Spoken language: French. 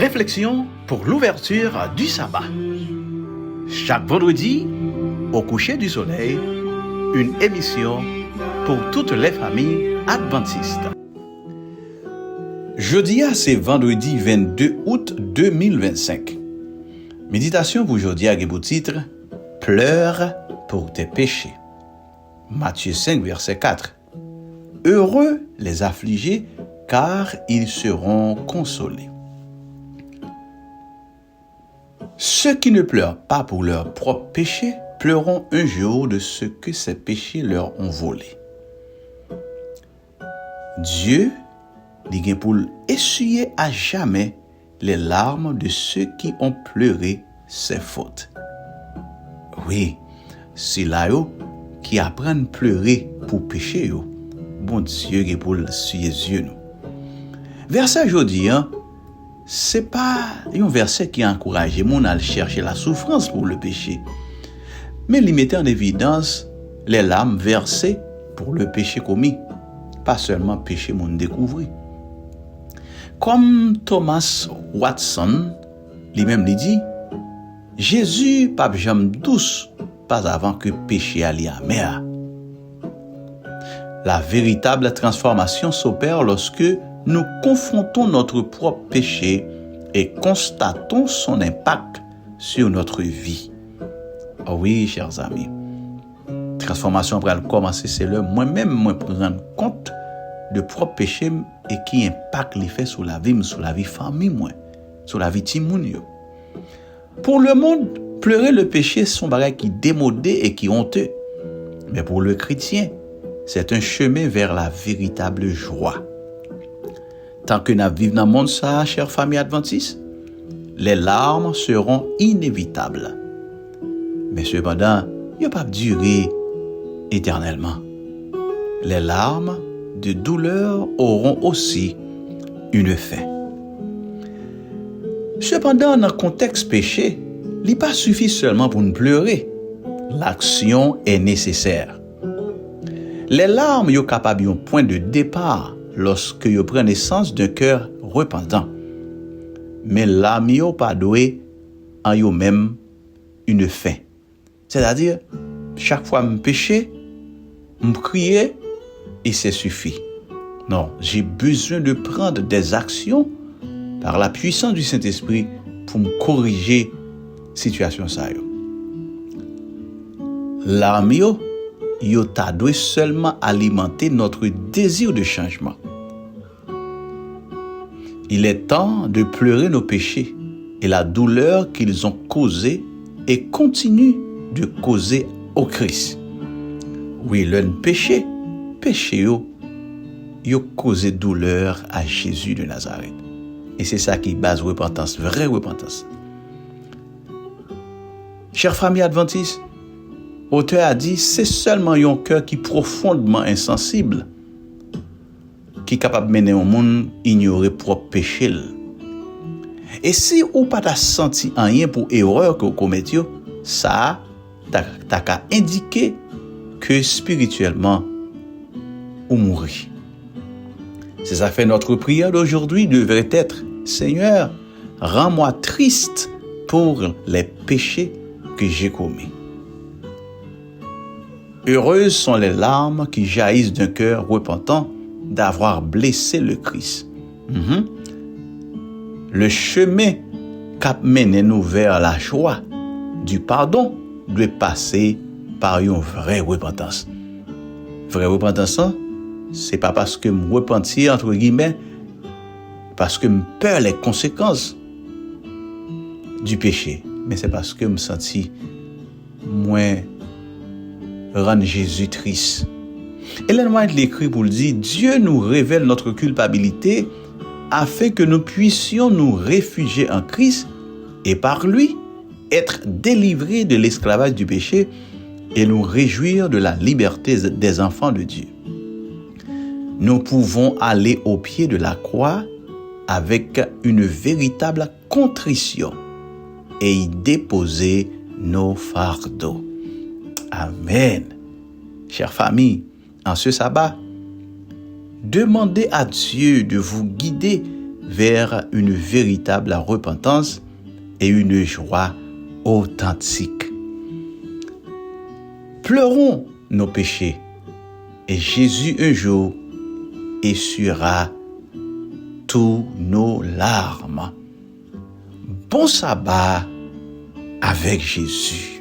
Réflexion pour l'ouverture du sabbat. Chaque vendredi, au coucher du soleil, une émission pour toutes les familles adventistes. Jeudi, c'est vendredi 22 août 2025. Méditation pour aujourd'hui a pour titre « Pleure pour tes péchés ». Matthieu 5, verset 4. Heureux les affligés, car ils seront consolés. Ceux qui ne pleurent pas pour leurs propres péchés pleureront un jour de ce que ces péchés leur ont volé. Dieu dit pour essuyer à jamais les larmes de ceux qui ont pleuré ses fautes. Oui, c'est là qui apprennent à pleurer pour pécher. Bon Dieu qui pour essuyer les yeux. Verset aujourd'hui, c'est pas un verset qui encourage les gens à chercher la souffrance pour le péché, mais il met en évidence les larmes versées pour le péché commis, pas seulement péché mon découvert. Comme Thomas Watson lui-même dit, Jésus pas jamais douce, pas avant que péché allie amer. La véritable transformation s'opère lorsque nous confrontons notre propre péché et constatons son impact sur notre vie. Oh oui, chers amis, transformation pour commencer, c'est le moi-même prendre compte de propre péché et qui impacte l'effet sur la vie famille, sur la vie timoun. Pour le monde, pleurer le péché sont bagages qui démodés et qui honteux. Mais pour le chrétien, c'est un chemin vers la véritable joie. Tant que nous vivons dans le monde, ça, chère famille adventiste, les larmes seront inévitables. Mais cependant, il ne va pas durer éternellement. Les larmes de douleur auront aussi une fin. Cependant, dans le contexte péché, il n'est pas suffit seulement pour nous pleurer. L'action est nécessaire. Les larmes sont capables d'un point de départ lorsque vous prenez naissance d'un cœur repentant. Mais l'âme n'est pas douée en vous-même une fin. C'est-à-dire, chaque fois que je péche, je crie et c'est suffit. Non, j'ai besoin de prendre des actions par la puissance du Saint-Esprit pour me corriger la situation. L'âme doit seulement alimenter notre désir de changement. Il est temps de pleurer nos péchés et la douleur qu'ils ont causée et continuent de causer au Christ. Oui, le péché yo causé douleur à Jésus de Nazareth. Et c'est ça qui base repentance, vraie repentance. Chère famille adventiste, l'auteur a dit, c'est seulement un cœur qui est profondément insensible qui est capable de mener au monde ignorer propre péché. Et si ou pas t'as senti rien pour erreur que vous commettez, ça t'as qu'à indiquer que spirituellement ou mourir. C'est ça fait notre prière d'aujourd'hui devrait être, Seigneur, rends-moi triste pour les péchés que j'ai commis. Heureuses sont les larmes qui jaillissent d'un cœur repentant d'avoir blessé le Christ. Le chemin qui mène nous vers la joie du pardon doit passer par une vraie repentance. Vraie repentance, c'est pas parce que me repentir entre guillemets, parce que me peur les conséquences du péché, mais c'est parce que me senti moins rendre Jésus triste. Ellen White l'écrit pour le dire, Dieu nous révèle notre culpabilité afin que nous puissions nous réfugier en Christ et par lui être délivrés de l'esclavage du péché et nous réjouir de la liberté des enfants de Dieu. Nous pouvons aller au pied de la croix avec une véritable contrition et y déposer nos fardeaux. Amen. Chère famille, en ce sabbat, demandez à Dieu de vous guider vers une véritable repentance et une joie authentique. Pleurons nos péchés et Jésus un jour essuiera tous nos larmes. Bon sabbat avec Jésus.